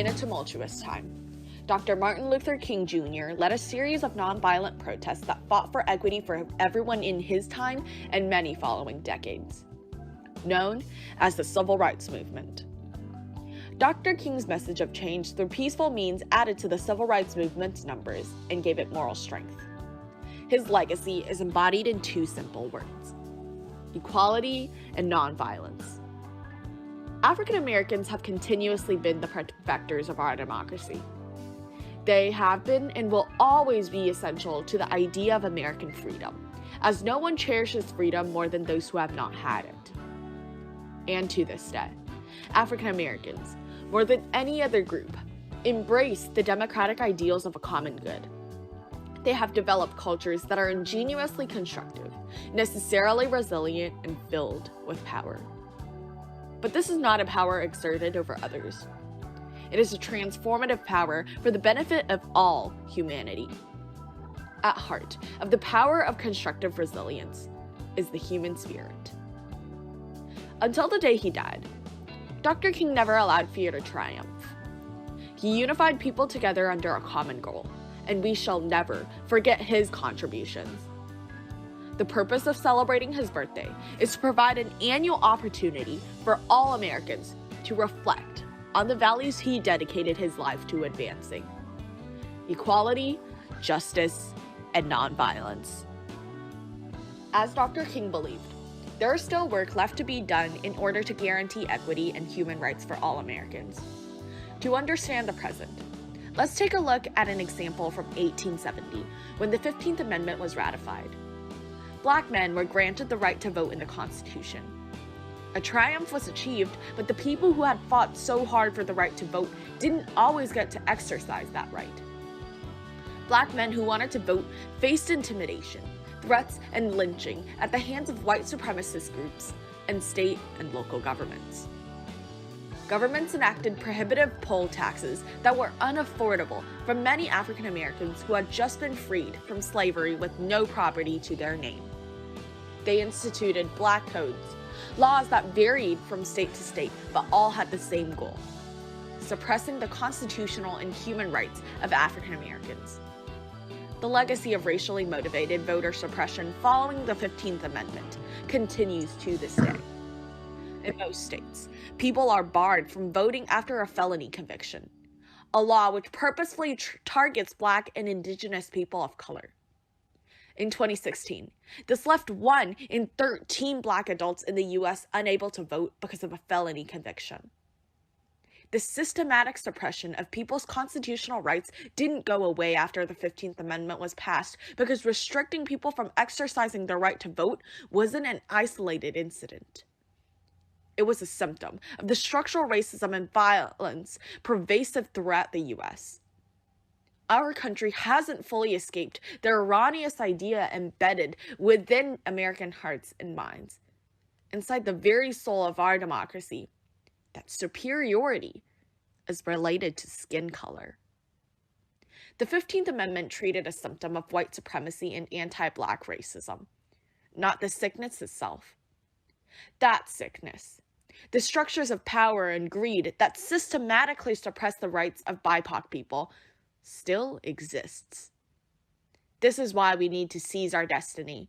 In a tumultuous time, Dr. Martin Luther King Jr. led a series of nonviolent protests that fought for equity for everyone in his time and many following decades, known as the Civil Rights Movement. Dr. King's message of change through peaceful means added to the Civil Rights Movement's numbers and gave it moral strength. His legacy is embodied in two simple words: equality and nonviolence. African Americans have continuously been the protectors of our democracy. They have been and will always be essential to the idea of American freedom, as no one cherishes freedom more than those who have not had it. And to this day, African Americans, more than any other group, embrace the democratic ideals of a common good. They have developed cultures that are ingeniously constructive, necessarily resilient, and filled with power. But this is not a power exerted over others. It is a transformative power for the benefit of all humanity. At heart of the power of constructive resilience is the human spirit. Until the day he died, Dr. King never allowed fear to triumph. He unified people together under a common goal, and we shall never forget his contributions. The purpose of celebrating his birthday is to provide an annual opportunity for all Americans to reflect on the values he dedicated his life to advancing: equality, justice, and nonviolence. As Dr. King believed, there is still work left to be done in order to guarantee equity and human rights for all Americans. To understand the present, let's take a look at an example from 1870, when the 15th Amendment was ratified. Black men were granted the right to vote in the Constitution. A triumph was achieved, but the people who had fought so hard for the right to vote didn't always get to exercise that right. Black men who wanted to vote faced intimidation, threats, and lynching at the hands of white supremacist groups and state and local governments. Governments enacted prohibitive poll taxes that were unaffordable for many African Americans who had just been freed from slavery with no property to their name. They instituted black codes, laws that varied from state to state but all had the same goal: suppressing the constitutional and human rights of African Americans. The legacy of racially motivated voter suppression following the 15th Amendment continues to this day. In most states, people are barred from voting after a felony conviction, a law which purposefully targets Black and Indigenous people of color. In 2016, this left 1 in 13 Black adults in the U.S. unable to vote because of a felony conviction. The systematic suppression of people's constitutional rights didn't go away after the 15th Amendment was passed, because restricting people from exercising their right to vote wasn't an isolated incident. It was a symptom of the structural racism and violence pervasive throughout the U.S. Our country hasn't fully escaped the erroneous idea embedded within American hearts and minds, inside the very soul of our democracy, that superiority is related to skin color. The 15th Amendment treated a symptom of white supremacy and anti-Black racism, not the sickness itself. That sickness, the structures of power and greed that systematically suppress the rights of BIPOC people, still exists. This is why we need to seize our destiny.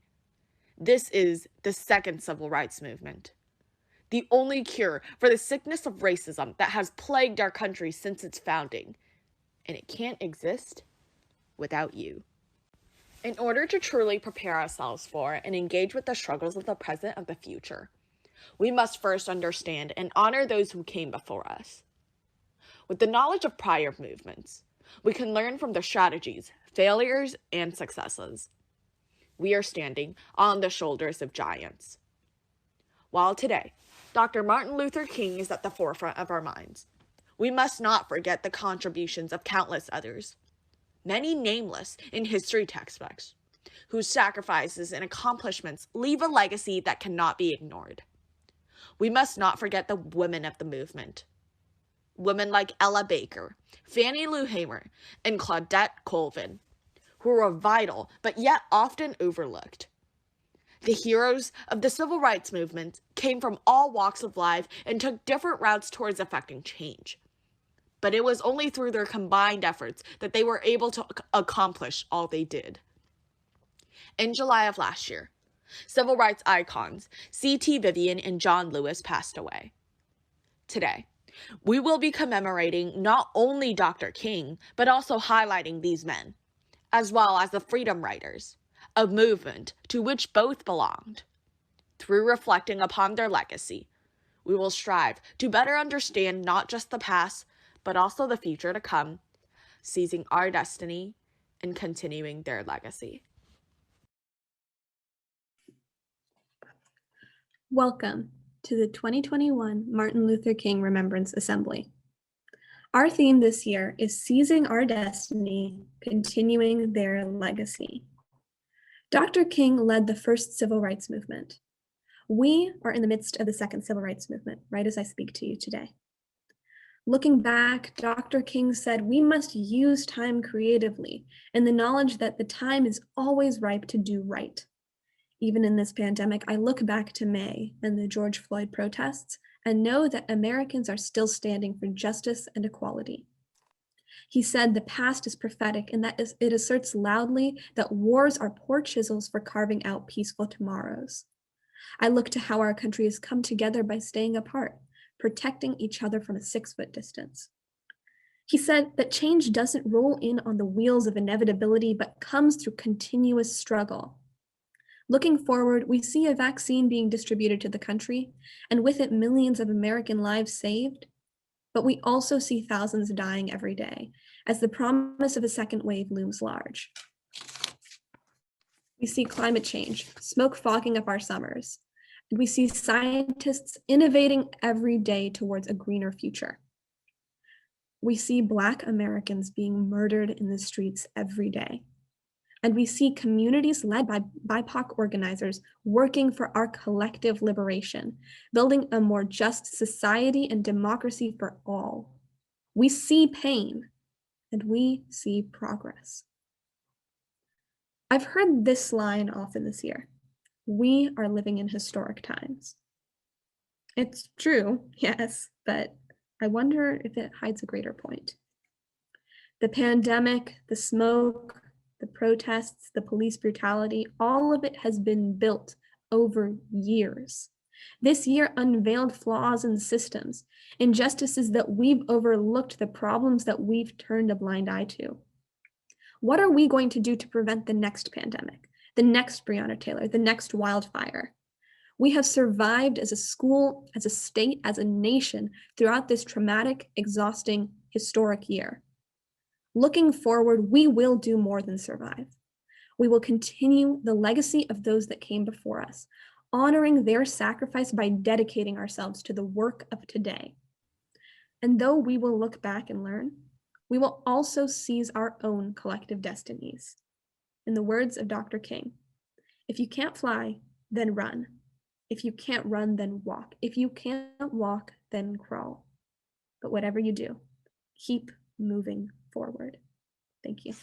This is the second civil rights movement, the only cure for the sickness of racism that has plagued our country since its founding, and it can't exist without you. In order to truly prepare ourselves for and engage with the struggles of the present and the future, we must first understand and honor those who came before us. With the knowledge of prior movements, we can learn from their strategies, failures, and successes. We are standing on the shoulders of giants. While today, Dr. Martin Luther King is at the forefront of our minds, we must not forget the contributions of countless others, many nameless in history textbooks, whose sacrifices and accomplishments leave a legacy that cannot be ignored. We must not forget the women of the movement. Women like Ella Baker, Fannie Lou Hamer, and Claudette Colvin, who were vital but yet often overlooked. The heroes of the civil rights movement came from all walks of life and took different routes towards effecting change. but it was only through their combined efforts that they were able to accomplish all they did. In July of last year, civil rights icons C.T. Vivian and John Lewis passed away. Today, we will be commemorating not only Dr. King, but also highlighting these men, as well as the freedom riders, a movement to which both belonged. Through reflecting upon their legacy, we will strive to better understand not just the past, but also the future to come, seizing our destiny and continuing their legacy. Welcome to the 2021 Martin Luther King Remembrance Assembly. Our theme this year is Seizing Our Destiny, Continuing Their Legacy. Dr. King led the first civil rights movement. We are in the midst of the second civil rights movement, right as I speak to you today. Looking back, Dr. King said we must use time creatively in the knowledge that the time is always ripe to do right. Even in this pandemic, I look back to May and the George Floyd protests and know that Americans are still standing for justice and equality. He said the past is prophetic and that it asserts loudly that wars are poor chisels for carving out peaceful tomorrows. I look to how our country has come together by staying apart, protecting each other from a 6-foot distance. He said that change doesn't roll in on the wheels of inevitability, but comes through continuous struggle. Looking forward, we see a vaccine being distributed to the country, and with it millions of American lives saved. But we also see thousands dying every day as the promise of a second wave looms large. We see climate change, smoke fogging up our summers, and we see scientists innovating every day towards a greener future. We see Black Americans being murdered in the streets every day. And we see communities led by BIPOC organizers working for our collective liberation, building a more just society and democracy for all. We see pain, and we see progress. I've heard this line often this year: we are living in historic times. It's true, yes, but I wonder if it hides a greater point. The pandemic, the smoke, the protests, the police brutality, all of it has been built over years. This year unveiled flaws in systems, injustices that we've overlooked, the problems that we've turned a blind eye to. What are we going to do to prevent the next pandemic, the next Breonna Taylor, the next wildfire? We have survived as a school, as a state, as a nation throughout this traumatic, exhausting, historic year. Looking forward, we will do more than survive. We will continue the legacy of those that came before us, honoring their sacrifice by dedicating ourselves to the work of today. And though we will look back and learn, we will also seize our own collective destinies. In the words of Dr. King, if you can't fly, then run. If you can't run, then walk. If you can't walk, then crawl. But whatever you do, keep moving forward. Thank you.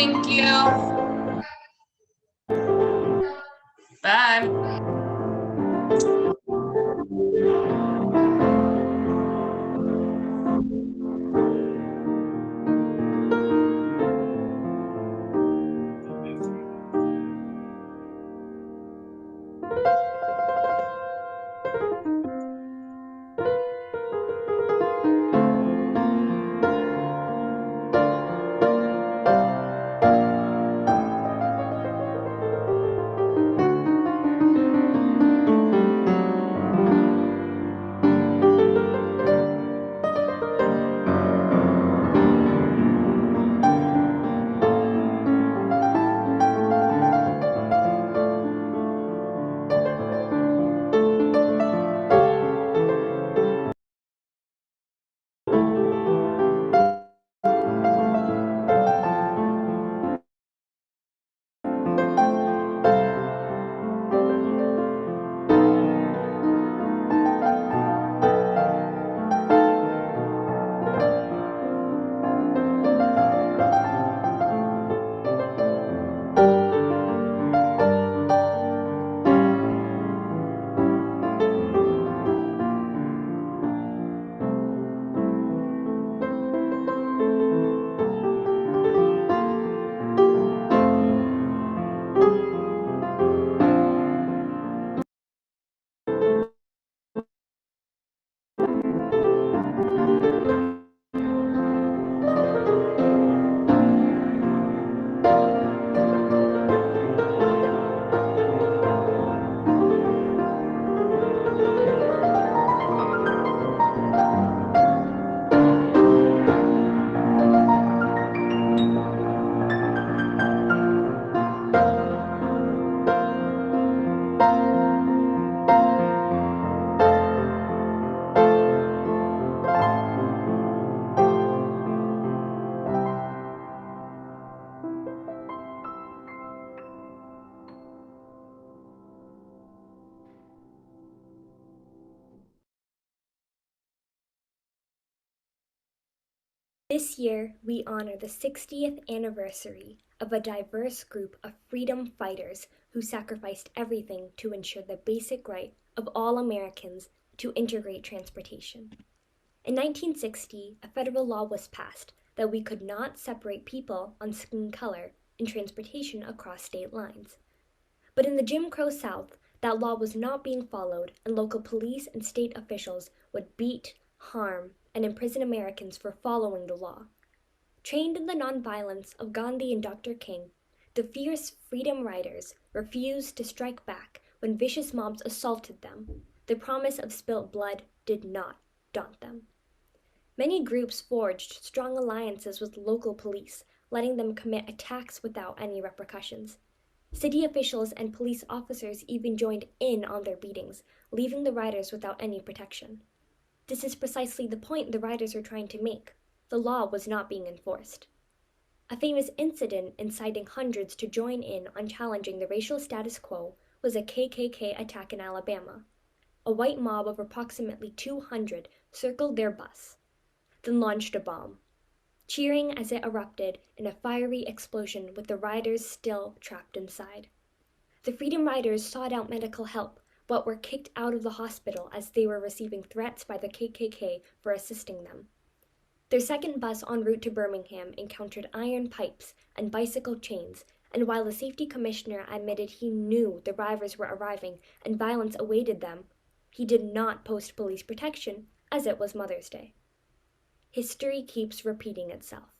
Thank you. Bye. This year, we honor the 60th anniversary of a diverse group of freedom fighters who sacrificed everything to ensure the basic right of all Americans to integrate transportation. In 1960, a federal law was passed that we could not separate people on skin color in transportation across state lines. But in the Jim Crow South, that law was not being followed, and local police and state officials would beat, harm, and imprison Americans for following the law. Trained in the nonviolence of Gandhi and Dr. King, the fierce freedom riders refused to strike back when vicious mobs assaulted them. The promise of spilt blood did not daunt them. Many groups forged strong alliances with local police, letting them commit attacks without any repercussions. City officials and police officers even joined in on their beatings, leaving the riders without any protection. This is precisely the point the riders are trying to make. The law was not being enforced. A famous incident inciting hundreds to join in on challenging the racial status quo was a Kkk attack in Alabama. A white mob of approximately 200 circled their bus, then launched a bomb, cheering as it erupted in a fiery explosion with the riders still trapped inside. The Freedom Riders sought out medical help, but were kicked out of the hospital as they were receiving threats by the Kkk for assisting them. Their second bus en route to Birmingham encountered iron pipes and bicycle chains, and while the safety commissioner admitted he knew the riders were arriving and violence awaited them, he did not post police protection, as it was Mother's Day. History keeps repeating itself.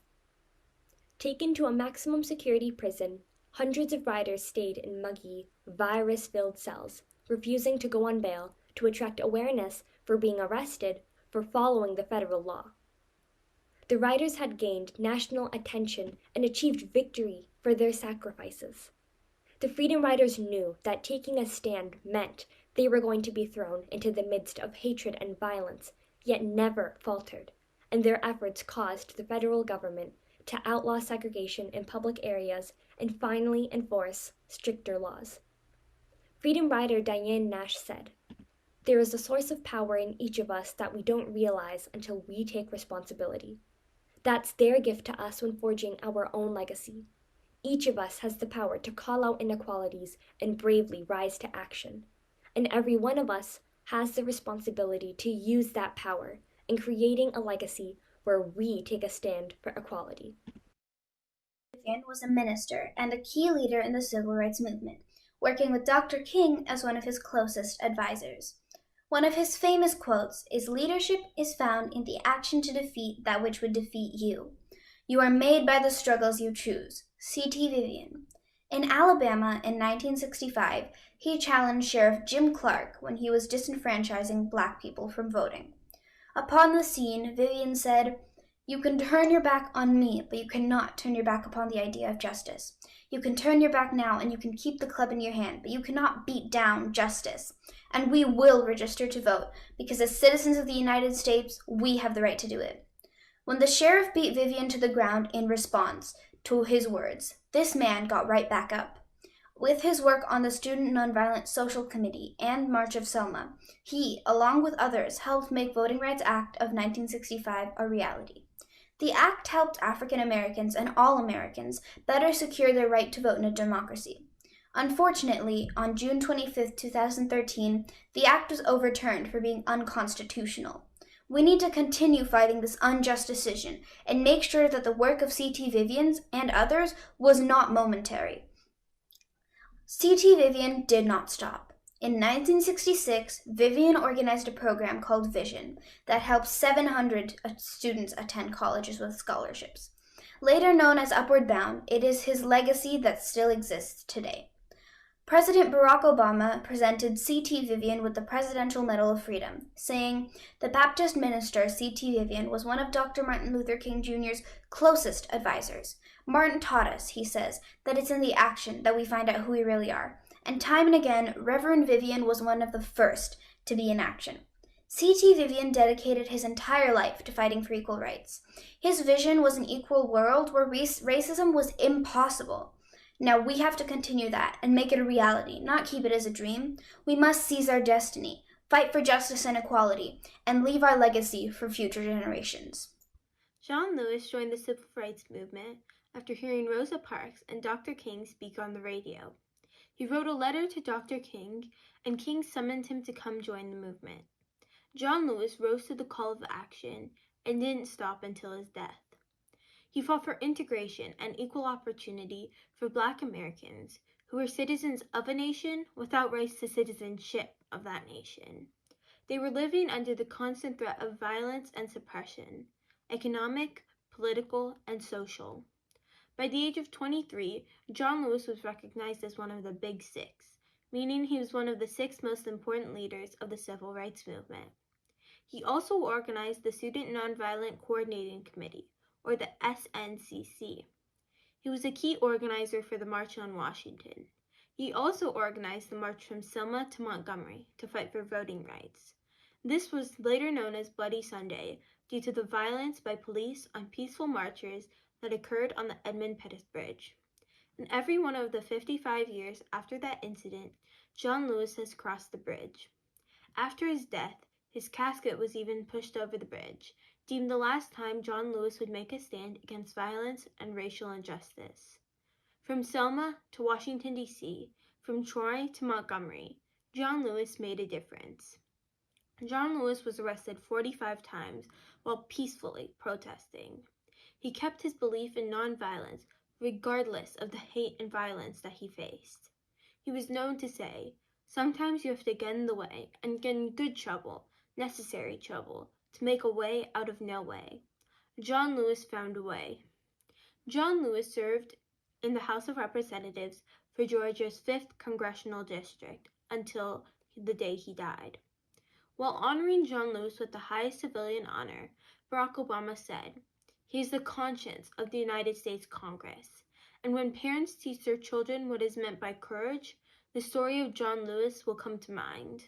Taken to a maximum security prison, hundreds of riders stayed in muggy, virus-filled cells, refusing to go on bail to attract awareness for being arrested for following the federal law. The riders had gained national attention and achieved victory for their sacrifices. The Freedom Riders knew that taking a stand meant they were going to be thrown into the midst of hatred and violence, yet never faltered, and their efforts caused the federal government to outlaw segregation in public areas and finally enforce stricter laws. Freedom Rider Diane Nash said, "There is a source of power in each of us that we don't realize until we take responsibility. That's their gift to us when forging our own legacy. Each of us has the power to call out inequalities and bravely rise to action. And every one of us has the responsibility to use that power in creating a legacy where we take a stand for equality. Vivian was a minister and a key leader in the civil rights movement, working with Dr. King as one of his closest advisors. One of his famous quotes is, "Leadership is found in the action to defeat that which would defeat you. You are made by the struggles you choose." C.T. Vivian. In Alabama in 1965, he challenged Sheriff Jim Clark when he was disenfranchising Black people from voting. Upon the scene, Vivian said, "You can turn your back on me, but you cannot turn your back upon the idea of justice. You can turn your back now and you can keep the club in your hand, but you cannot beat down justice. And we will register to vote, because as citizens of the United States, we have the right to do it." When the sheriff beat Vivian to the ground in response to his words, this man got right back up. With his work on the Student Nonviolent Social Committee and March of Selma, he, along with others, helped make Voting Rights Act of 1965 a reality. The act helped African Americans and all Americans better secure their right to vote in a democracy. Unfortunately, on June 25, 2013, the act was overturned for being unconstitutional. We need to continue fighting this unjust decision and make sure that the work of C.T. Vivian's and others was not momentary. C.T. Vivian did not stop. In 1966, Vivian organized a program called Vision that helped 700 students attend colleges with scholarships. Later known as Upward Bound, it is his legacy that still exists today. President Barack Obama presented C.T. Vivian with the Presidential Medal of Freedom, saying, "The Baptist minister C.T. Vivian was one of Dr. Martin Luther King Jr.'s closest advisors. Martin taught us," he says, "that it's in the action that we find out who we really are. And time and again, Reverend Vivian was one of the first to be in action." C.T. Vivian dedicated his entire life to fighting for equal rights. His vision was an equal world where racism was impossible. Now we have to continue that and make it a reality, not keep it as a dream. We must seize our destiny, fight for justice and equality, and leave our legacy for future generations. John Lewis joined the civil rights movement after hearing Rosa Parks and Dr. King speak on the radio. He wrote a letter to Dr. King, and King summoned him to come join the movement. John Lewis rose to the call of action and didn't stop until his death. He fought for integration and equal opportunity for Black Americans who were citizens of a nation without rights to citizenship of that nation. They were living under the constant threat of violence and suppression, economic, political, and social. By the age of 23, John Lewis was recognized as one of the Big Six, meaning he was one of the 6 most important leaders of the civil rights movement. He also organized the Student Nonviolent Coordinating Committee, or the SNCC. He was a key organizer for the March on Washington. He also organized the march from Selma to Montgomery to fight for voting rights. This was later known as Bloody Sunday due to the violence by police on peaceful marchers that occurred on the Edmund Pettus Bridge. In every one of the 55 years after that incident, John Lewis has crossed the bridge. After his death, his casket was even pushed over the bridge, deemed the last time John Lewis would make a stand against violence and racial injustice. From Selma to Washington, D.C., from Troy to Montgomery, John Lewis made a difference. John Lewis was arrested 45 times while peacefully protesting. He kept his belief in nonviolence regardless of the hate and violence that he faced. He was known to say, "Sometimes you have to get in the way and get in good trouble, necessary trouble, to make a way out of no way." John Lewis found a way. John Lewis served in the House of Representatives for Georgia's 5th Congressional District until the day he died. While honoring John Lewis with the highest civilian honor, Barack Obama said, "He is the conscience of the United States Congress, and when parents teach their children what is meant by courage, the story of John Lewis will come to mind."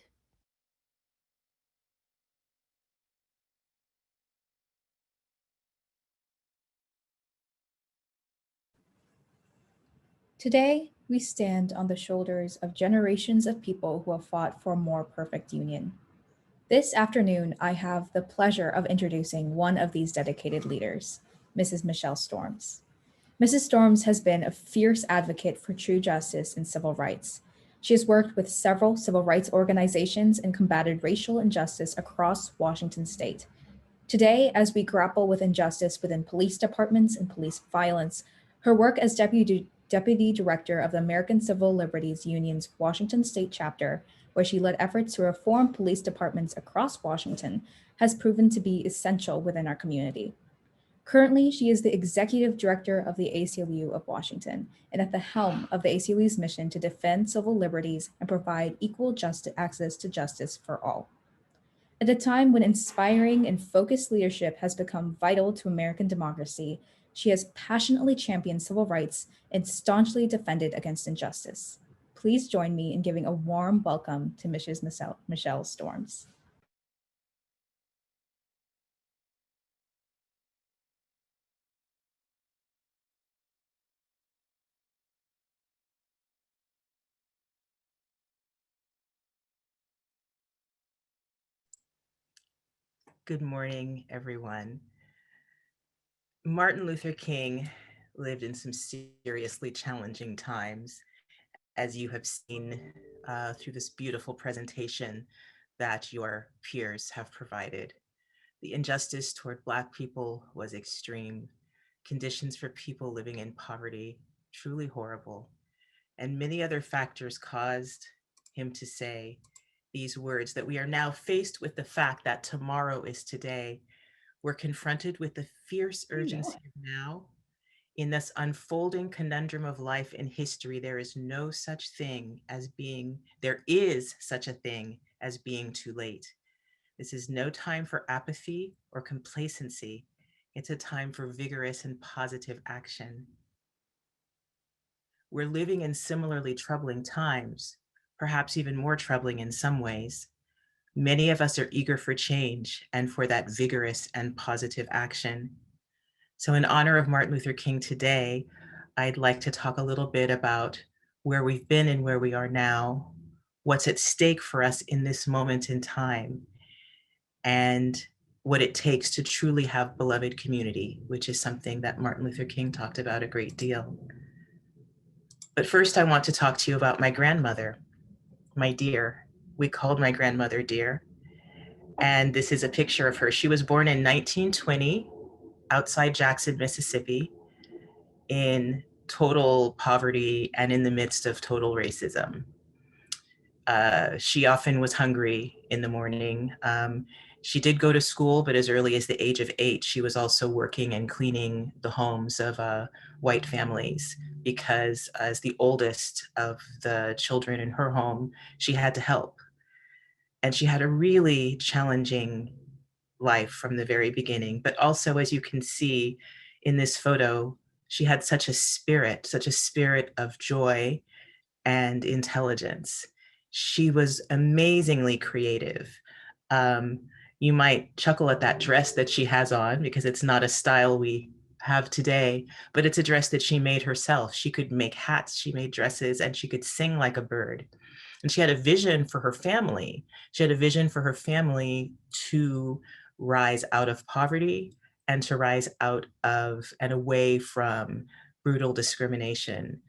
Today, we stand on the shoulders of generations of people who have fought for a more perfect union. This afternoon, I have the pleasure of introducing one of these dedicated leaders, Mrs. Michelle Storms. Mrs. Storms has been a fierce advocate for true justice and civil rights. She has worked with several civil rights organizations and combated racial injustice across Washington state. Today, as we grapple with injustice within police departments and police violence, her work as Deputy Director of the American Civil Liberties Union's Washington State Chapter, where she led efforts to reform police departments across Washington, has proven to be essential within our community. Currently, she is the Executive Director of the ACLU of Washington and at the helm of the ACLU's mission to defend civil liberties and provide equal access to justice for all. At a time when inspiring and focused leadership has become vital to American democracy, she has passionately championed civil rights and staunchly defended against injustice. Please join me in giving a warm welcome to Mrs. Michelle Storms. Good morning, everyone. Martin Luther King lived in some seriously challenging times, as you have seen through this beautiful presentation that your peers have provided. The injustice toward Black people was extreme. Conditions for people living in poverty, truly horrible. And many other factors caused him to say these words, that we are now faced with the fact that tomorrow is today. We're confronted with the fierce urgency of now. In this unfolding conundrum of life and history, there is such a thing as being too late. This is no time for apathy or complacency. It's a time for vigorous and positive action. We're living in similarly troubling times, perhaps even more troubling in some ways. Many of us are eager for change and for that vigorous and positive action. So in honor of Martin Luther King today, I'd like to talk a little bit about where we've been and where we are now, what's at stake for us in this moment in time, and what it takes to truly have beloved community, which is something that Martin Luther King talked about a great deal. But first, I want to talk to you about my grandmother, my dear. We called my grandmother dear. And this is a picture of her. She was born in 1920 outside Jackson, Mississippi, in total poverty and in the midst of total racism. She often was hungry in the morning. She did go to school, but as early as the age of 8, she was also working and cleaning the homes of white families, because as the oldest of the children in her home, she had to help. And she had a really challenging life from the very beginning. But also, as you can see in this photo, she had such a spirit of joy and intelligence. She was amazingly creative. You might chuckle at that dress that she has on, because it's not a style we have today, but it's a dress that she made herself. She could make hats, she made dresses, and she could sing like a bird. And she had a vision for her family. She had a vision for her family to rise out of poverty and to rise out of and away from brutal discrimination.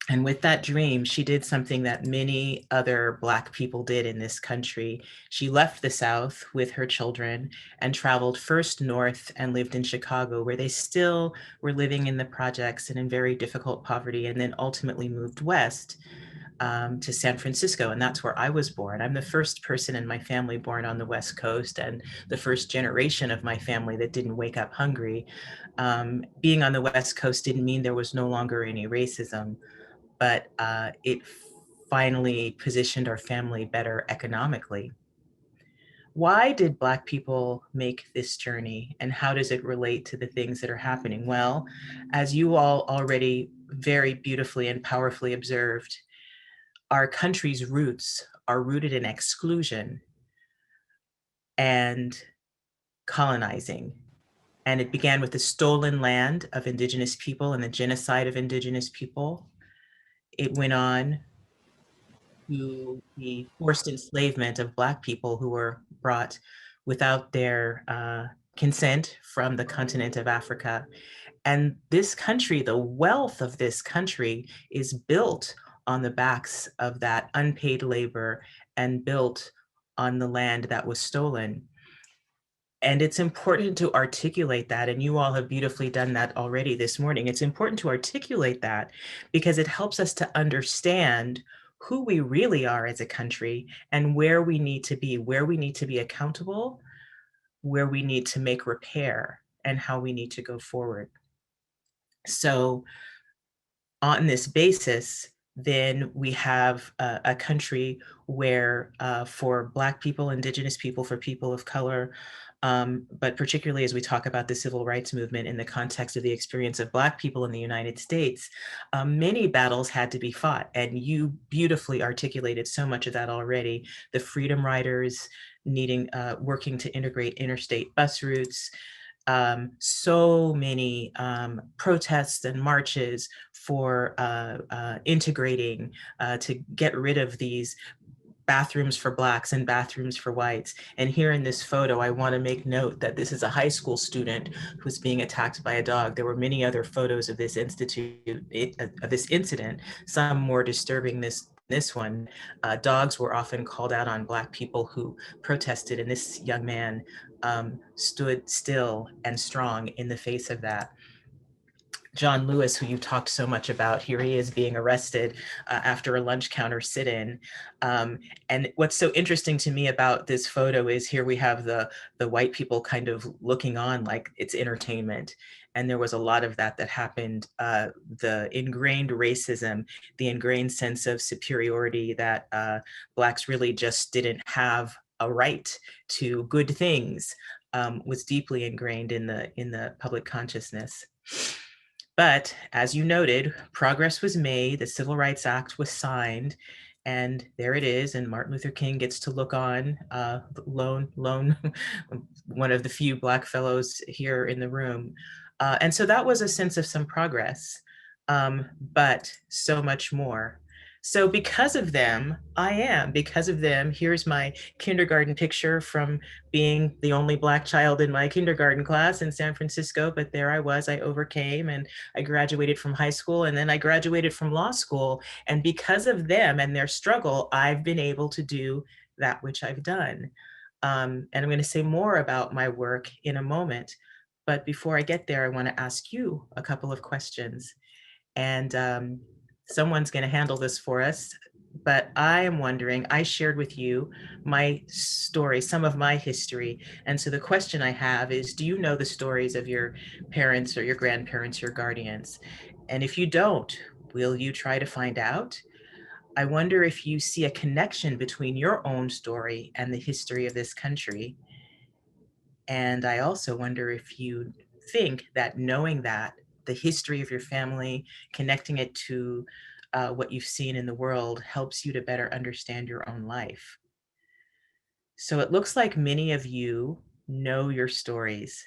And with that dream, she did something that many other Black people did in this country. She left the South with her children and traveled first north and lived in Chicago, where they still were living in the projects and in very difficult poverty, and then ultimately moved west to San Francisco, and that's where I was born. I'm the first person in my family born on the West Coast, and the first generation of my family that didn't wake up hungry. Being on the West Coast didn't mean there was no longer any racism, but it finally positioned our family better economically. Why did Black people make this journey, and how does it relate to the things that are happening? Well, as you all already very beautifully and powerfully observed, our country's roots are rooted in exclusion and colonizing. And it began with the stolen land of Indigenous people and the genocide of Indigenous people. It went on to the forced enslavement of Black people who were brought without their consent from the continent of Africa. And this country, the wealth of this country is built on the backs of that unpaid labor and built on the land that was stolen. And it's important to articulate that, and you all have beautifully done that already this morning. It's important to articulate that because it helps us to understand who we really are as a country and where we need to be accountable, where we need to make repair, and how we need to go forward. So on this basis, then we have a country where for Black people, Indigenous people, for people of color, but particularly as we talk about the civil rights movement in the context of the experience of Black people in the United States, many battles had to be fought. And you beautifully articulated so much of that already. The freedom riders needing, working to integrate interstate bus routes, so many protests and marches for integrating to get rid of these bathrooms for Blacks and bathrooms for whites. And here in this photo, I want to make note that this is a high school student who's being attacked by a dog. There were many other photos of this incident, some more disturbing this one. Dogs were often called out on Black people who protested, and this young man stood still and strong in the face of that. John Lewis, who you talked so much about, here he is being arrested after a lunch counter sit-in. And what's so interesting to me about this photo is here we have the white people kind of looking on like it's entertainment. And there was a lot of that happened, the ingrained racism, the ingrained sense of superiority that Blacks really just didn't have a right to good things, was deeply ingrained in the public consciousness. But as you noted, progress was made, the Civil Rights Act was signed, and there it is, and Martin Luther King gets to look on, lone, one of the few Black fellows here in the room. And so that was a sense of some progress, but so much more. So because of them, here's my kindergarten picture from being the only Black child in my kindergarten class in San Francisco, but there I was, I overcame, and I graduated from high school, and then I graduated from law school. And because of them and their struggle, I've been able to do that which I've done. And I'm going to say more about my work in a moment. But before I get there, I want to ask you a couple of questions. And someone's going to handle this for us, but I am wondering, I shared with you my story, some of my history. And so the question I have is, do you know the stories of your parents or your grandparents, your guardians? And if you don't, will you try to find out? I wonder if you see a connection between your own story and the history of this country. And I also wonder if you think that knowing that, the history of your family, connecting it to what you've seen in the world helps you to better understand your own life. So it looks like many of you know your stories.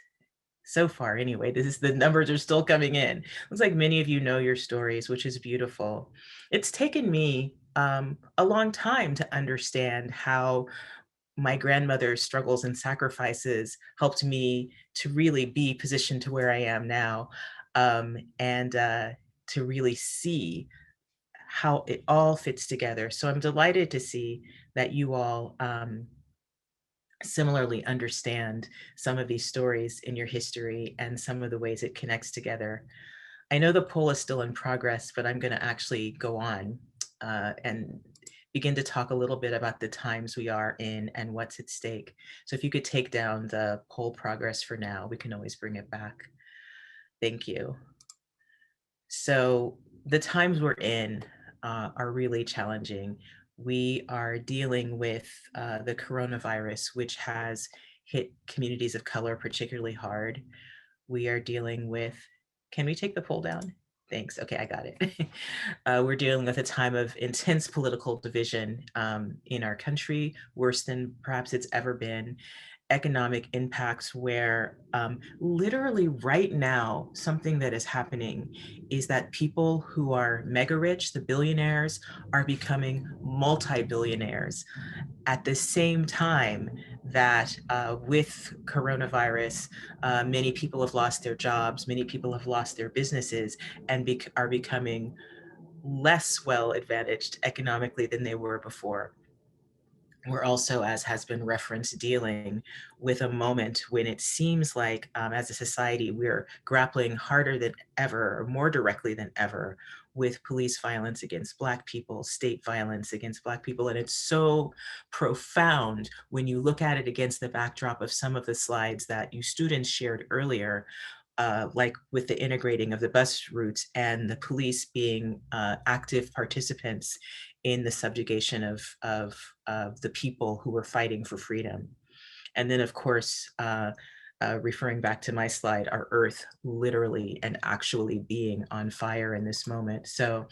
So far, anyway, the numbers are still coming in. Looks like many of you know your stories, which is beautiful. It's taken me a long time to understand how my grandmother's struggles and sacrifices helped me to really be positioned to where I am now, and to really see how it all fits together. So I'm delighted to see that you all similarly understand some of these stories in your history and some of the ways it connects together. I know the poll is still in progress, but I'm going to actually go on and begin to talk a little bit about the times we are in and what's at stake. So if you could take down the poll progress for now, we can always bring it back. Thank you. So the times we're in are really challenging. We are dealing with the coronavirus, which has hit communities of color particularly hard. We are dealing with, can we take the poll down? Thanks. Okay, I got it. We're dealing with a time of intense political division in our country, worse than perhaps it's ever been. economic impacts where literally right now, something that is happening is that people who are mega rich, the billionaires, are becoming multi-billionaires at the same time that with coronavirus, many people have lost their jobs, many people have lost their businesses and are becoming less well advantaged economically than they were before. We're also, as has been referenced, dealing with a moment when it seems like as a society, we're grappling harder than ever, or more directly than ever, with police violence against Black people, state violence against Black people. And it's so profound when you look at it against the backdrop of some of the slides that you students shared earlier, like with the integrating of the bus routes and the police being active participants in the subjugation of the people who were fighting for freedom. And then, of course, referring back to my slide, our earth literally and actually being on fire in this moment. So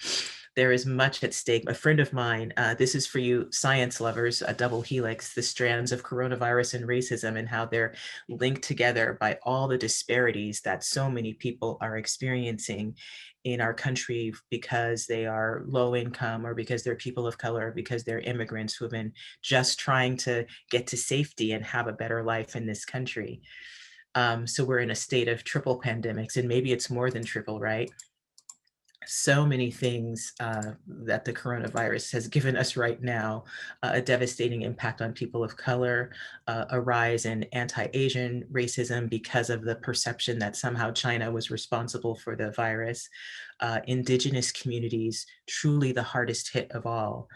there is much at stake. A friend of mine, this is for you science lovers, a double helix, the strands of coronavirus and racism and how they're linked together by all the disparities that so many people are experiencing in our country because they are low income or because they're people of color, or because they're immigrants who have been just trying to get to safety and have a better life in this country. So we're in a state of triple pandemics, and maybe it's more than triple, right? So many things that the coronavirus has given us right now, a devastating impact on people of color, a rise in anti-Asian racism because of the perception that somehow China was responsible for the virus, indigenous communities, truly the hardest hit of all.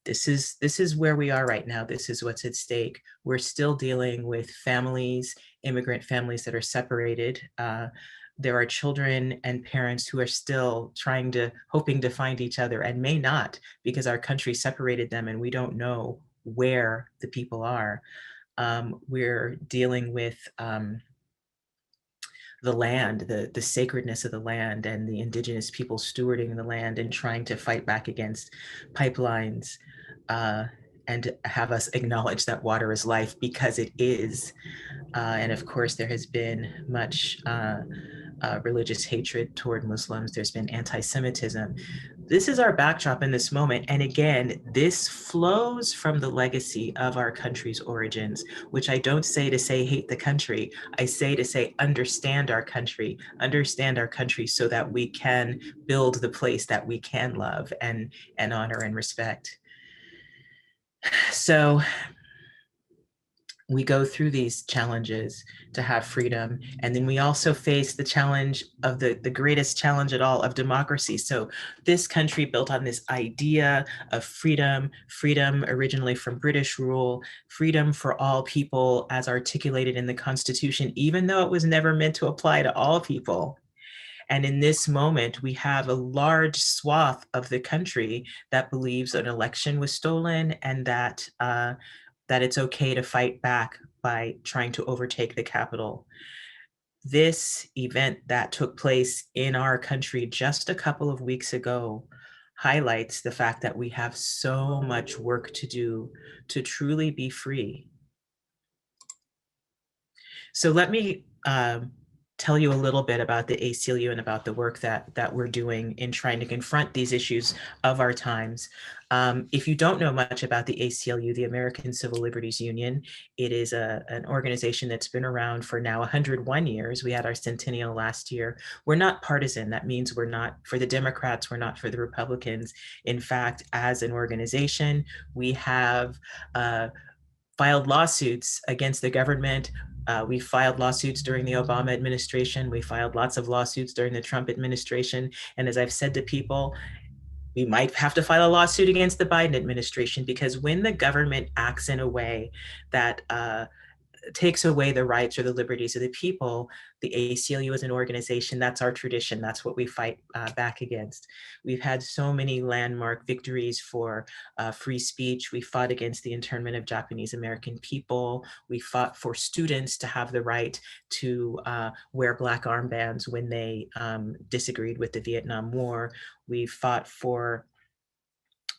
This is where we are right now. This is what's at stake. We're still dealing with families, immigrant families that are separated. There are children and parents who are still hoping to find each other and may not because our country separated them and we don't know where the people are. We're dealing with the land, the sacredness of the land and the indigenous people stewarding the land and trying to fight back against pipelines and have us acknowledge that water is life because it is. And of course, there has been much religious hatred toward Muslims. There's been anti-Semitism. This is our backdrop in this moment. And again, this flows from the legacy of our country's origins, which I don't say to say hate the country. I say to say understand our country so that we can build the place that we can love and honor and respect. So we go through these challenges to have freedom. And then we also face the challenge of the greatest challenge at all of democracy. So this country built on this idea of freedom originally from British rule, freedom for all people as articulated in the Constitution, even though it was never meant to apply to all people. And in this moment, we have a large swath of the country that believes an election was stolen and that it's okay to fight back by trying to overtake the Capitol. This event that took place in our country just a couple of weeks ago highlights the fact that we have so much work to do to truly be free. So let me tell you a little bit about the ACLU and about the work that we're doing in trying to confront these issues of our times. If you don't know much about the ACLU, the American Civil Liberties Union, it is an organization that's been around for now 101 years. We had our centennial last year. We're not partisan. That means we're not for the Democrats, we're not for the Republicans. In fact, as an organization, we have filed lawsuits against the government. We filed lawsuits during the Obama administration. We filed lots of lawsuits during the Trump administration. And as I've said to people, we might have to file a lawsuit against the Biden administration because when the government acts in a way that takes away the rights or the liberties of the people, the ACLU is an organization, that's our tradition, that's what we fight back against. We've had so many landmark victories for free speech. We fought against the internment of Japanese American people. We fought for students to have the right to wear Black armbands when they disagreed with the Vietnam War. We fought for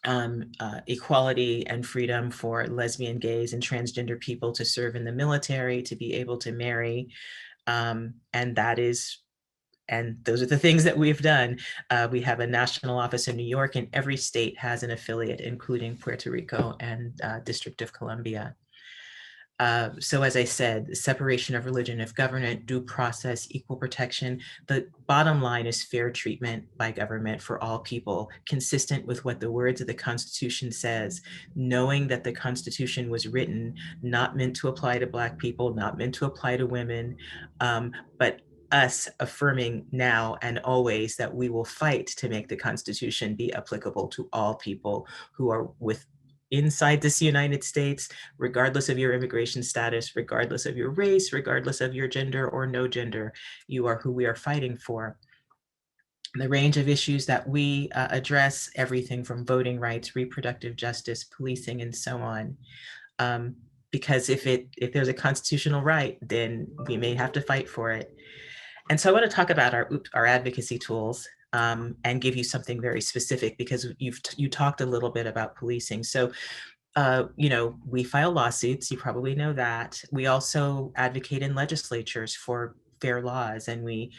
equality and freedom for lesbian, gays, and transgender people to serve in the military, to be able to marry. And those are the things that we've done. We have a national office in New York, and every state has an affiliate, including Puerto Rico and District of Columbia. So as I said, separation of religion of government, due process, equal protection. The bottom line is fair treatment by government for all people, consistent with what the words of the Constitution says, knowing that the Constitution was written, not meant to apply to Black people, not meant to apply to women, but us affirming now and always that we will fight to make the Constitution be applicable to all people who are inside this United States, regardless of your immigration status, regardless of your race, regardless of your gender or no gender. You are who we are fighting for. The range of issues that we address, everything from voting rights, reproductive justice, policing, and so on. Because if there's a constitutional right, then we may have to fight for it. And so I want to talk about our advocacy tools. And give you something very specific, because you talked a little bit about policing. So, we file lawsuits, you probably know that. We also advocate in legislatures for fair laws, and we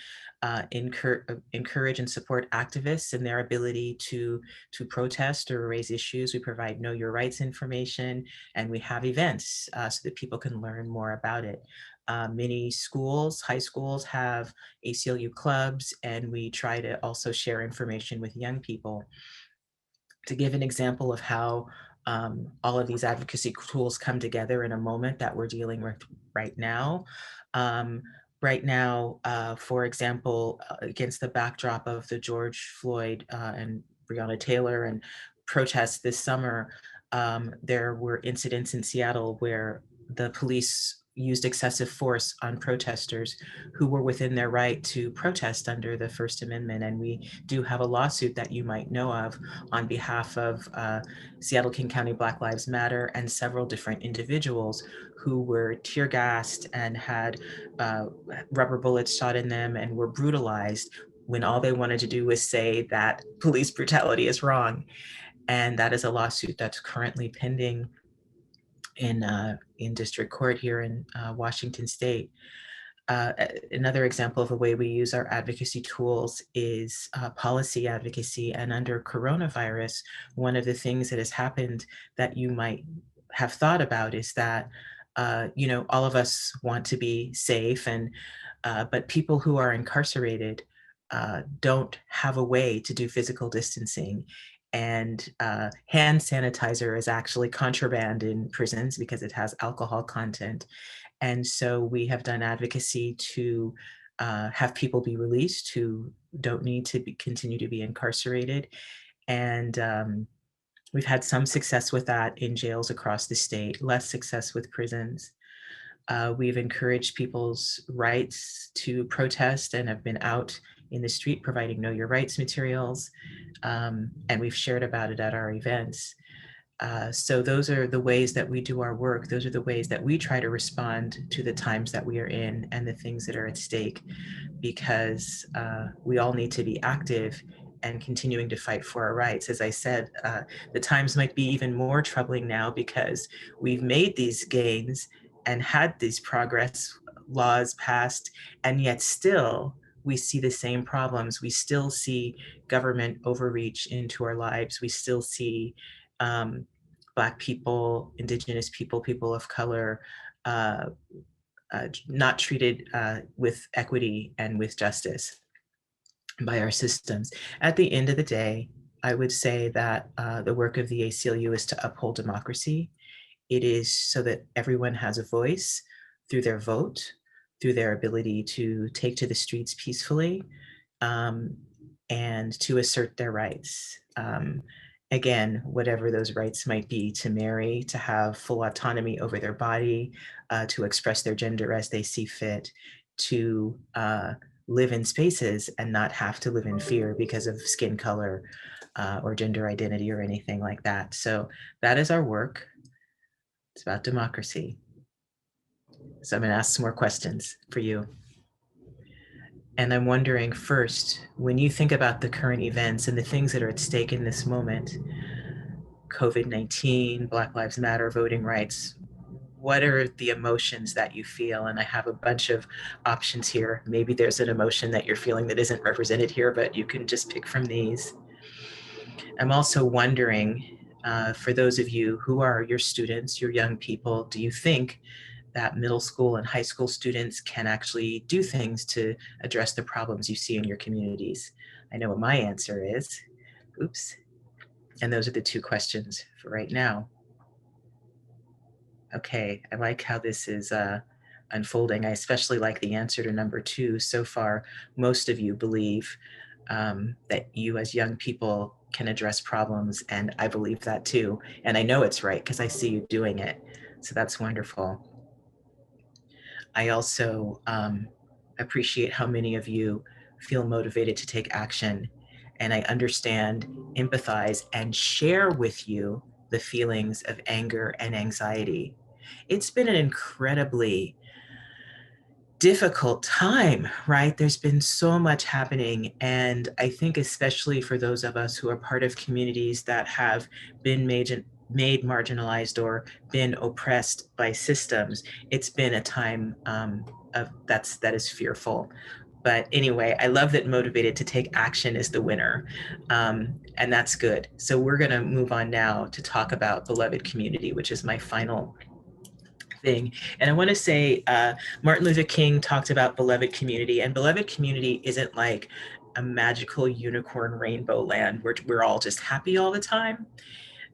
encourage and support activists in their ability to protest or raise issues. We provide Know Your Rights information, and we have events so that people can learn more about it. Many schools, high schools, have ACLU clubs, and we try to also share information with young people. To give an example of how all of these advocacy tools come together in a moment that we're dealing with right now. For example, against the backdrop of the George Floyd and Breonna Taylor and protests this summer, there were incidents in Seattle where the police used excessive force on protesters who were within their right to protest under the First Amendment. And we do have a lawsuit that you might know of on behalf of Seattle King County Black Lives Matter and several different individuals who were tear gassed and had rubber bullets shot in them and were brutalized when all they wanted to do was say that police brutality is wrong. And that is a lawsuit that's currently pending in district court here in Washington State. Another example of a way we use our advocacy tools is policy advocacy. And under coronavirus, one of the things that has happened that you might have thought about is that, all of us want to be safe, but people who are incarcerated don't have a way to do physical distancing. And hand sanitizer is actually contraband in prisons because it has alcohol content. And so we have done advocacy to have people be released who don't need to continue to be incarcerated. And we've had some success with that in jails across the state, less success with prisons. We've encouraged people's rights to protest and have been out in the street providing Know Your Rights materials, and we've shared about it at our events. So those are the ways that we do our work. Those are the ways that we try to respond to the times that we are in and the things that are at stake, because we all need to be active and continuing to fight for our rights. As I said, the times might be even more troubling now because we've made these gains and had these progress laws passed, and yet still we see the same problems. We still see government overreach into our lives. We still see Black people, Indigenous people, people of color, not treated with equity and with justice by our systems. At the end of the day, I would say that the work of the ACLU is to uphold democracy. It is so that everyone has a voice through their vote, through their ability to take to the streets peacefully, and to assert their rights. Again, whatever those rights might be, to marry, to have full autonomy over their body, to express their gender as they see fit, to live in spaces and not have to live in fear because of skin color or gender identity or anything like that. So that is our work. It's about democracy. So I'm going to ask some more questions for you. And I'm wondering first, when you think about the current events and the things that are at stake in this moment, COVID-19, Black Lives Matter, voting rights, what are the emotions that you feel? And I have a bunch of options here. Maybe there's an emotion that you're feeling that isn't represented here, but you can just pick from these. I'm also wondering, for those of you who are your students, your young people, do you think that middle school and high school students can actually do things to address the problems you see in your communities? I know what my answer is. Oops. And those are the two questions for right now. Okay, I like how this is unfolding. I especially like the answer to number 2. So far, most of you believe that you as young people can address problems, and I believe that too. And I know it's right because I see you doing it. So that's wonderful. I also appreciate how many of you feel motivated to take action, and I understand, empathize, and share with you the feelings of anger and anxiety. It's been an incredibly difficult time, right? There's been so much happening. And I think especially for those of us who are part of communities that have been made marginalized or been oppressed by systems, it's been a time that is fearful. But anyway, I love that motivated to take action is the winner. And that's good. So we're gonna move on now to talk about beloved community, which is my final thing. And I want to say Martin Luther King talked about beloved community, and beloved community isn't like a magical unicorn rainbow land where we're all just happy all the time.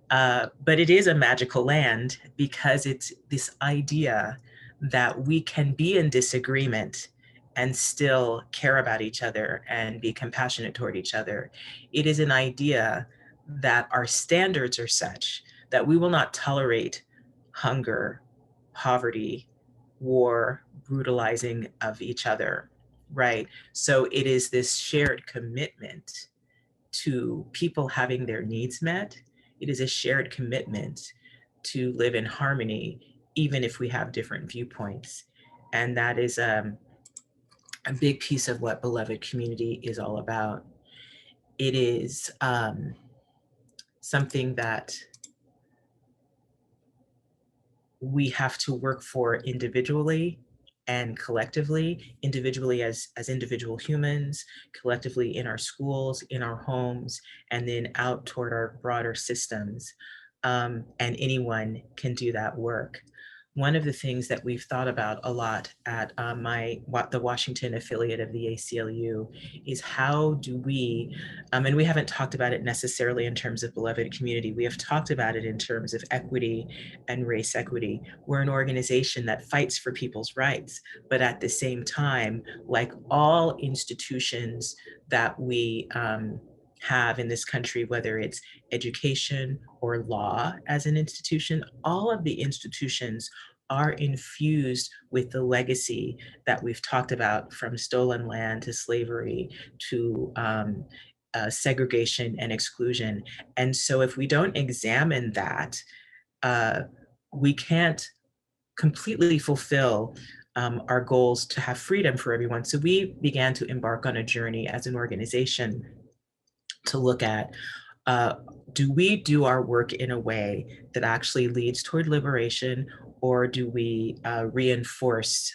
But it is a magical land because it's this idea that we can be in disagreement and still care about each other and be compassionate toward each other. It is an idea that our standards are such that we will not tolerate hunger, poverty, war, brutalizing of each other, right? So it is this shared commitment to people having their needs met. It is a shared commitment to live in harmony, even if we have different viewpoints. And that is a big piece of what beloved community is all about. It is something that we have to work for individually and collectively, individually as individual humans, collectively in our schools, in our homes, and then out toward our broader systems. And anyone can do that work. One of the things that we've thought about a lot at the Washington affiliate of the ACLU is how do we, and we haven't talked about it necessarily in terms of beloved community, we have talked about it in terms of equity and race equity. We're an organization that fights for people's rights, but at the same time, like all institutions that we have in this country, whether it's education or law as an institution, all of the institutions are infused with the legacy that we've talked about, from stolen land to slavery to segregation and exclusion. And so if we don't examine that, we can't completely fulfill our goals to have freedom for everyone. So we began to embark on a journey as an organization to look at, do we do our work in a way that actually leads toward liberation, or do we reinforce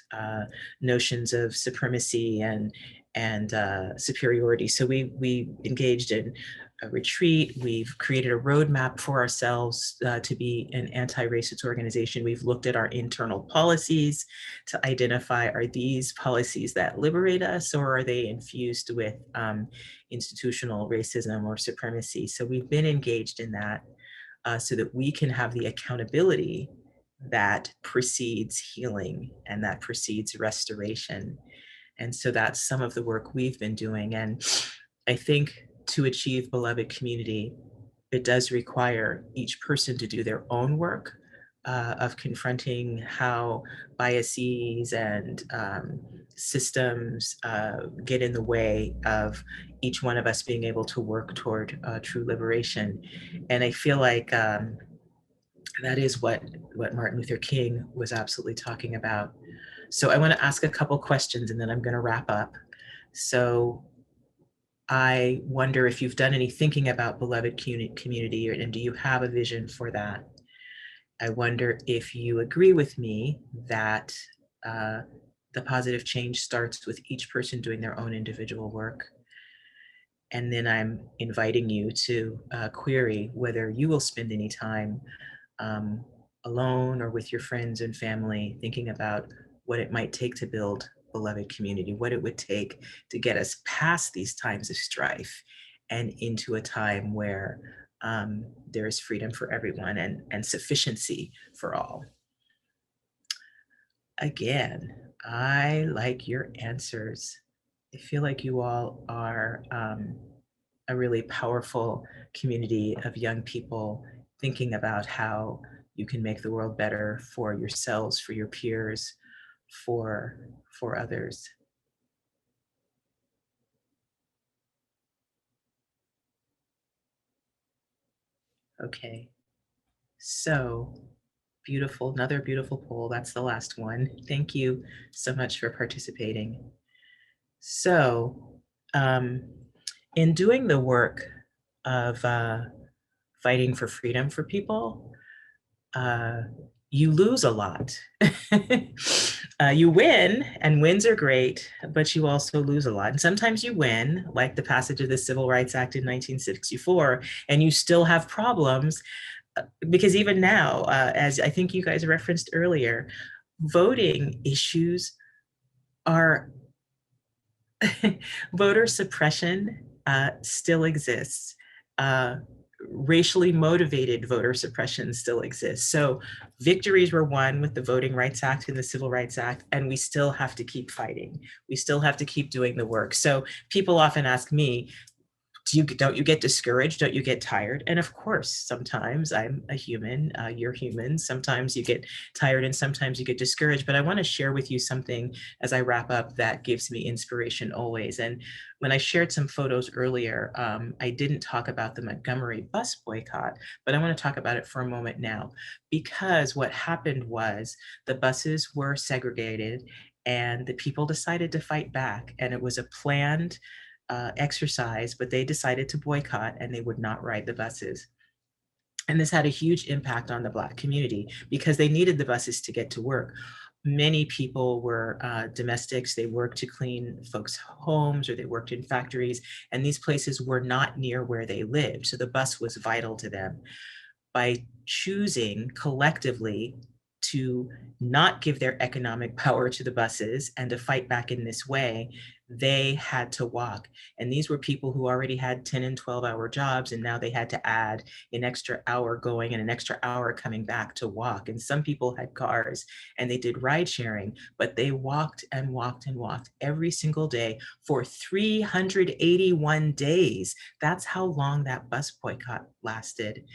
notions of supremacy and superiority? So we engaged in a retreat. We've created a roadmap for ourselves to be an anti-racist organization. We've looked at our internal policies to identify, are these policies that liberate us, or are they infused with institutional racism or supremacy? So we've been engaged in that so that we can have the accountability that precedes healing and that precedes restoration. And so that's some of the work we've been doing. And I think to achieve beloved community, it does require each person to do their own work of confronting how biases and systems get in the way of each one of us being able to work toward true liberation. And I feel like that is what Martin Luther King was absolutely talking about. So I want to ask a couple questions and then I'm going to wrap up. So I wonder if you've done any thinking about beloved community, and do you have a vision for that? I wonder if you agree with me that the positive change starts with each person doing their own individual work. And then I'm inviting you to query whether you will spend any time alone or with your friends and family thinking about what it might take to build beloved community, what it would take to get us past these times of strife and into a time where there is freedom for everyone and sufficiency for all. Again, I like your answers. I feel like you all are a really powerful community of young people thinking about how you can make the world better for yourselves, for your peers, for others. Okay, so beautiful, another beautiful poll. That's the last one. Thank you so much for participating. So in doing the work of fighting for freedom for people, you lose a lot. You win, and wins are great, but you also lose a lot. And sometimes you win, like the passage of the Civil Rights Act in 1964, and you still have problems because even now, as I think you guys referenced earlier, voting issues are voter suppression still exists. Racially motivated voter suppression still exists. So victories were won with the Voting Rights Act and the Civil Rights Act, and we still have to keep fighting. We still have to keep doing the work. So people often ask me, don't you get discouraged? Don't you get tired? And of course, sometimes I'm a human, you're human. Sometimes you get tired and sometimes you get discouraged, but I want to share with you something as I wrap up that gives me inspiration always. And when I shared some photos earlier, I didn't talk about the Montgomery Bus Boycott, but I want to talk about it for a moment now, because what happened was the buses were segregated and the people decided to fight back, and it was a planned exercise, but they decided to boycott and they would not ride the buses. And this had a huge impact on the Black community because they needed the buses to get to work. Many people were domestics. They worked to clean folks' homes or they worked in factories, and these places were not near where they lived. So the bus was vital to them. By choosing collectively to not give their economic power to the buses and to fight back in this way, they had to walk. And these were people who already had 10 and 12-hour jobs, and now they had to add an extra hour going and an extra hour coming back to walk. And some people had cars and they did ride sharing, but they walked and walked and walked every single day for 381 days. That's how long that bus boycott lasted.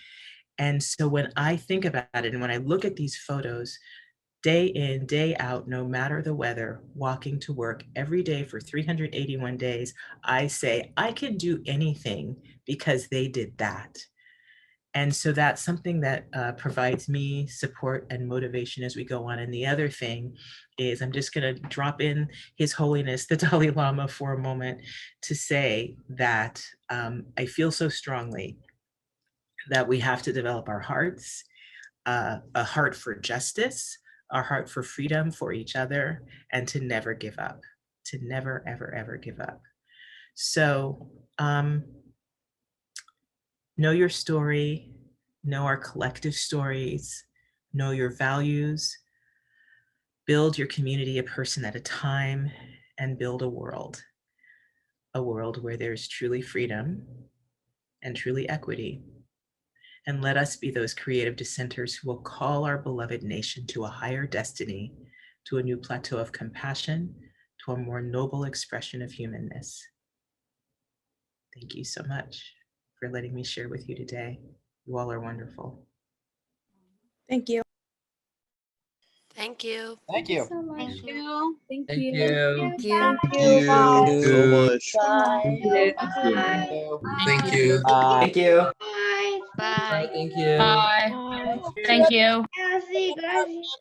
And so when I think about it, and when I look at these photos, day in, day out, no matter the weather, walking to work every day for 381 days, I say, I can do anything because they did that. And so that's something that provides me support and motivation as we go on. And the other thing is, I'm just going to drop in His Holiness, the Dalai Lama, for a moment to say that I feel so strongly that we have to develop our hearts, a heart for justice, our heart for freedom for each other, and to never give up, to never, ever, ever give up. So know your story, know our collective stories, know your values, build your community a person at a time, and build a world where there's truly freedom and truly equity. And let us be those creative dissenters who will call our beloved nation to a higher destiny, to a new plateau of compassion, to a more noble expression of humanness. Thank you so much for letting me share with you today. You all are wonderful. Thank you. Thank you. Thank you. So much. Thank you. Thank Thank you. you. Thank you. Thank you so much. Thank you. Thank you. Thank you. Bye. Thank you. Bye. Thank you.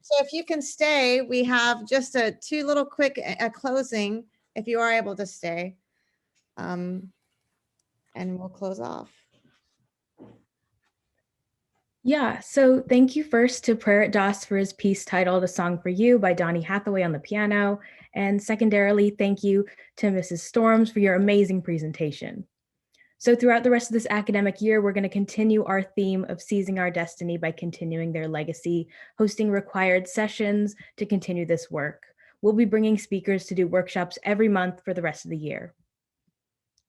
So if you can stay, we have just two little quick closing, if you are able to stay. and we'll close off. Yeah, so thank you first to Prayer at Doss for his piece titled A Song for You by Donny Hathaway on the piano. And secondarily, thank you to Mrs. Storms for your amazing presentation. So throughout the rest of this academic year, we're going to continue our theme of seizing our destiny by continuing their legacy, hosting required sessions to continue this work. We'll be bringing speakers to do workshops every month for the rest of the year.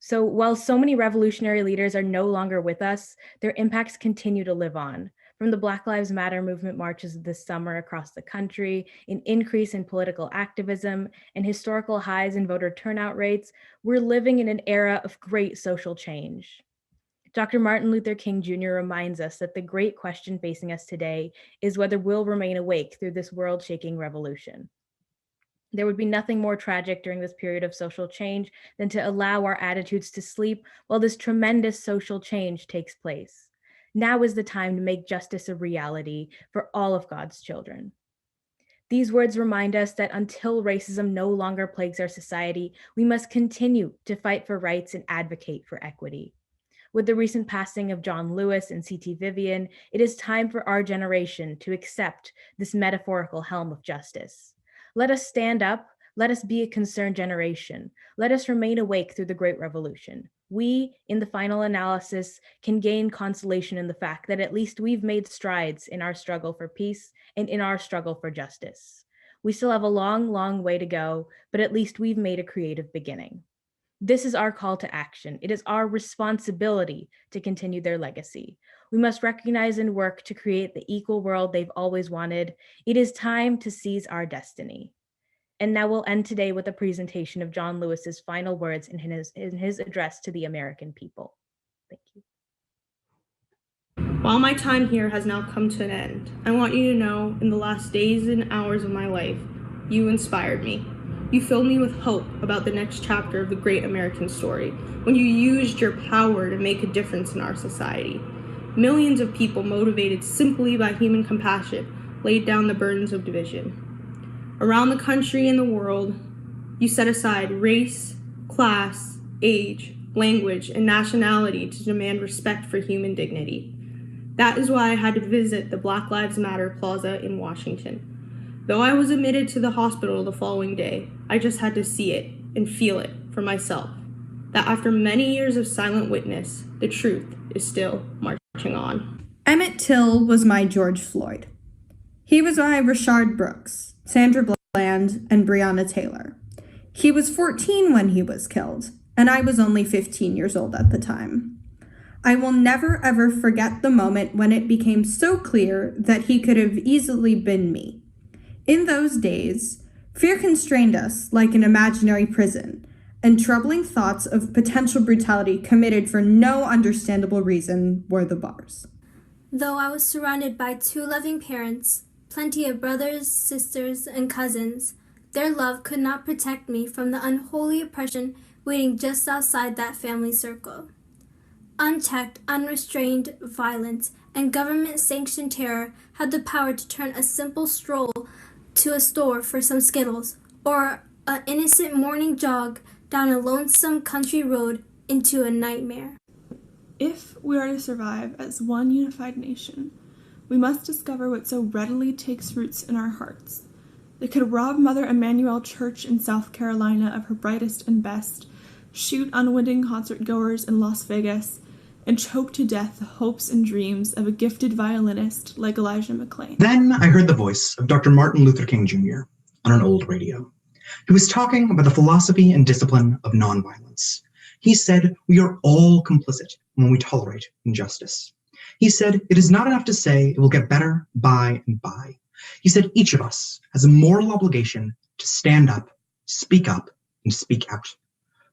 So while so many revolutionary leaders are no longer with us, their impacts continue to live on. From the Black Lives Matter movement marches this summer across the country, an increase in political activism, and historical highs in voter turnout rates, we're living in an era of great social change. Dr. Martin Luther King Jr. reminds us that the great question facing us today is whether we'll remain awake through this world-shaking revolution. There would be nothing more tragic during this period of social change than to allow our attitudes to sleep while this tremendous social change takes place. Now is the time to make justice a reality for all of God's children. These words remind us that until racism no longer plagues our society, we must continue to fight for rights and advocate for equity. With the recent passing of John Lewis and C.T. Vivian, it is time for our generation to accept this metaphorical helm of justice. Let us stand up. Let us be a concerned generation. Let us remain awake through the Great Revolution. We, in the final analysis, can gain consolation in the fact that at least we've made strides in our struggle for peace and in our struggle for justice. We still have a long, long way to go, but at least we've made a creative beginning. This is our call to action. It is our responsibility to continue their legacy. We must recognize and work to create the equal world they've always wanted. It is time to seize our destiny. And now we'll end today with a presentation of John Lewis's final words in his address to the American people. Thank you. While my time here has now come to an end, I want you to know in the last days and hours of my life, you inspired me. You filled me with hope about the next chapter of the great American story when you used your power to make a difference in our society. Millions of people motivated simply by human compassion laid down the burdens of division. Around the country and the world, you set aside race, class, age, language, and nationality to demand respect for human dignity. That is why I had to visit the Black Lives Matter Plaza in Washington. Though I was admitted to the hospital the following day, I just had to see it and feel it for myself, that after many years of silent witness, the truth is still marching on. Emmett Till was my George Floyd. He was my Rashard Brooks, Sandra Bland, and Breonna Taylor. He was 14 when he was killed, and I was only 15 years old at the time. I will never ever forget the moment when it became so clear that he could have easily been me. In those days, fear constrained us like an imaginary prison, and troubling thoughts of potential brutality committed for no understandable reason were the bars. Though I was surrounded by two loving parents, plenty of brothers, sisters, and cousins, their love could not protect me from the unholy oppression waiting just outside that family circle. Unchecked, unrestrained violence and government-sanctioned terror had the power to turn a simple stroll to a store for some Skittles, or an innocent morning jog down a lonesome country road into a nightmare. If we are to survive as one unified nation, we must discover what so readily takes roots in our hearts. They could rob Mother Emanuel Church in South Carolina of her brightest and best, shoot unwitting concert goers in Las Vegas, and choke to death the hopes and dreams of a gifted violinist like Elijah McClain. Then I heard the voice of Dr. Martin Luther King Jr. on an old radio. He was talking about the philosophy and discipline of nonviolence. He said, we are all complicit when we tolerate injustice. He said, it is not enough to say it will get better by and by. He said, each of us has a moral obligation to stand up, and speak out.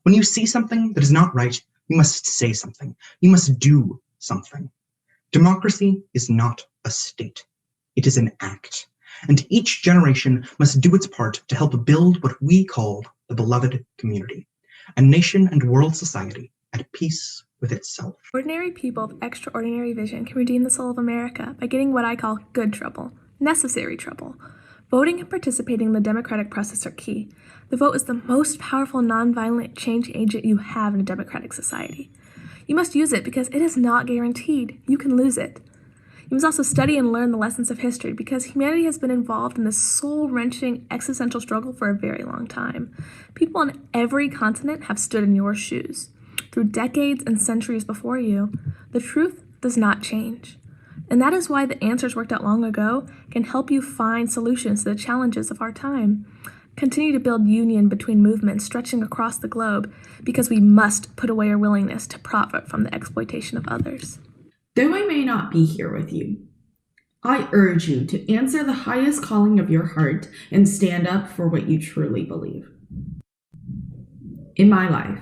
When you see something that is not right, you must say something. You must do something. Democracy is not a state. It is an act. And each generation must do its part to help build what we call the beloved community, a nation and world society at peace with itself. Ordinary people with extraordinary vision can redeem the soul of America by getting what I call good trouble, necessary trouble. Voting and participating in the democratic process are key. The vote is the most powerful nonviolent change agent you have in a democratic society. You must use it because it is not guaranteed. You can lose it. You must also study and learn the lessons of history because humanity has been involved in this soul-wrenching existential struggle for a very long time. People on every continent have stood in your shoes. Through decades and centuries before you, the truth does not change. And that is why the answers worked out long ago can help you find solutions to the challenges of our time. Continue to build union between movements stretching across the globe because we must put away our willingness to profit from the exploitation of others. Though I may not be here with you, I urge you to answer the highest calling of your heart and stand up for what you truly believe. In my life,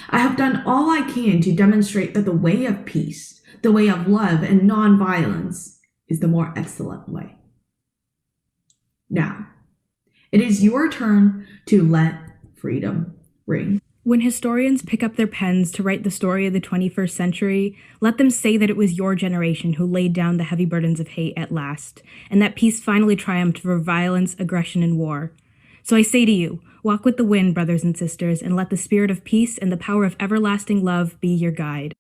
I have done all I can to demonstrate that the way of peace, the way of love and nonviolence is the more excellent way. Now, it is your turn to let freedom ring. When historians pick up their pens to write the story of the 21st century, let them say that it was your generation who laid down the heavy burdens of hate at last, and that peace finally triumphed over violence, aggression, and war. So I say to you, walk with the wind, brothers and sisters, and let the spirit of peace and the power of everlasting love be your guide.